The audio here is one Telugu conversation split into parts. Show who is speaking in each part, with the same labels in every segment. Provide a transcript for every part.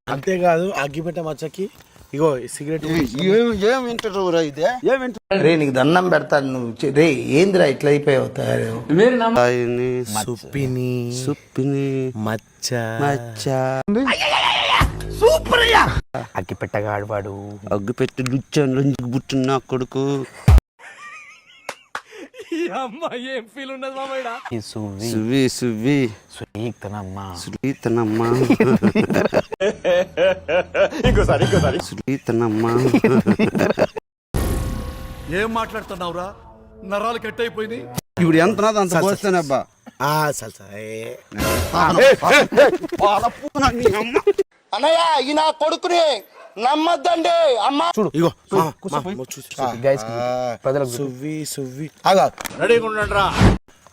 Speaker 1: అంతేకాదు అగ్గిపెట్ట మచ్చకి ఇగో సిగరెట్
Speaker 2: రే నీకు దండం పెడతాను నువ్వు రే ఏందిరా ఇట్లా అయిపోయావు తయారు
Speaker 1: సుప్పిని మచ్చ
Speaker 2: సూపర్
Speaker 1: అగ్గిపెట్టగాడు వాడు
Speaker 3: అగ్గిపెట్టి లుచ్చాను బుట్టున్నా కొడుకు
Speaker 1: ఏం ఫీల్ ఉండదు మామయ్య
Speaker 3: సువ్వి
Speaker 1: సువీక్తనమ్మా
Speaker 3: సులీతనమ్మా
Speaker 4: ఏం మాట్లాడుతున్నావురా? నరాలు కట్ అయిపోయినాయి.
Speaker 3: ఇప్పుడు ఎంత నాది అంత పోస్తానే అబ్బా.
Speaker 2: అన్నయ్య ఈ నా కొడుకుని నమ్మద్దండి అమ్మా
Speaker 1: చూడు ఇగో సువ్వి ఆగు
Speaker 4: రెడీగా ఉండండి రా.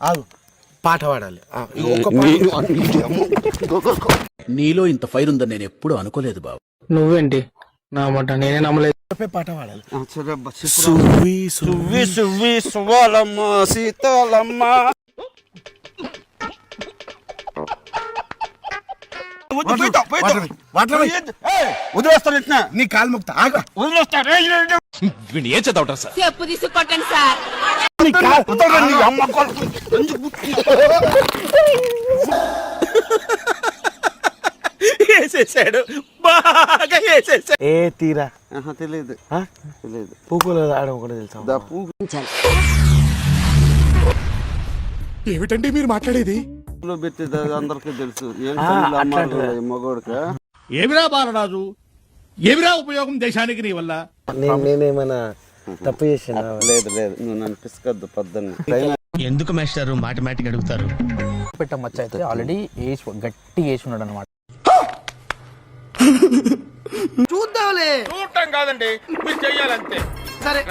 Speaker 1: ఆగు పాట పాడాలి
Speaker 4: నీలో ఇంత ఫైర్ ఉందని నేను ఎప్పుడు అనుకోలేదు బాబు.
Speaker 5: నువ్వేంటి నా మాట నేనే నమ్మలేదు.
Speaker 1: పాట పాడాలి
Speaker 3: సువ్వి సువ్వాలమ్మ సీతాలమ్మ
Speaker 1: వదిలేస్తాను నీ కాలు ముక్త ఆగా
Speaker 4: ఏం చదవటం సార్?
Speaker 6: చెప్పు తీసుకొట్టండి సార్.
Speaker 1: వేసేసాడు బాగా వేసేసాడు. ఏ తీరా
Speaker 3: తెలియదు
Speaker 1: పూకులు ఆడడం కూడా తెలుసా?
Speaker 4: ఏమిటండి మీరు మాట్లాడేది?
Speaker 3: పెట్టేది అందరికీ తెలుసు. మగోడిక
Speaker 4: ఏమిరా బాలరాజు, ఏమిరా ఉపయోగం దేశానికి నీ వల్ల?
Speaker 1: నేనేమన్నా తప్పు చేసిన?
Speaker 3: లేదు నువ్వు నన్ను పిసుకద్దు పద్దన్ని.
Speaker 5: ఎందుకు మేస్టారు మాటిమాటికి అడుగుతారు? పెట్ట మచ్చ అయితే ఆల్రెడీ గట్టిగా వేసి ఉన్నాడు అనమాట.
Speaker 2: చూద్దాంలే.
Speaker 4: చూడటం కాదండి, మీరు చెయ్యాలంతే.
Speaker 2: సరే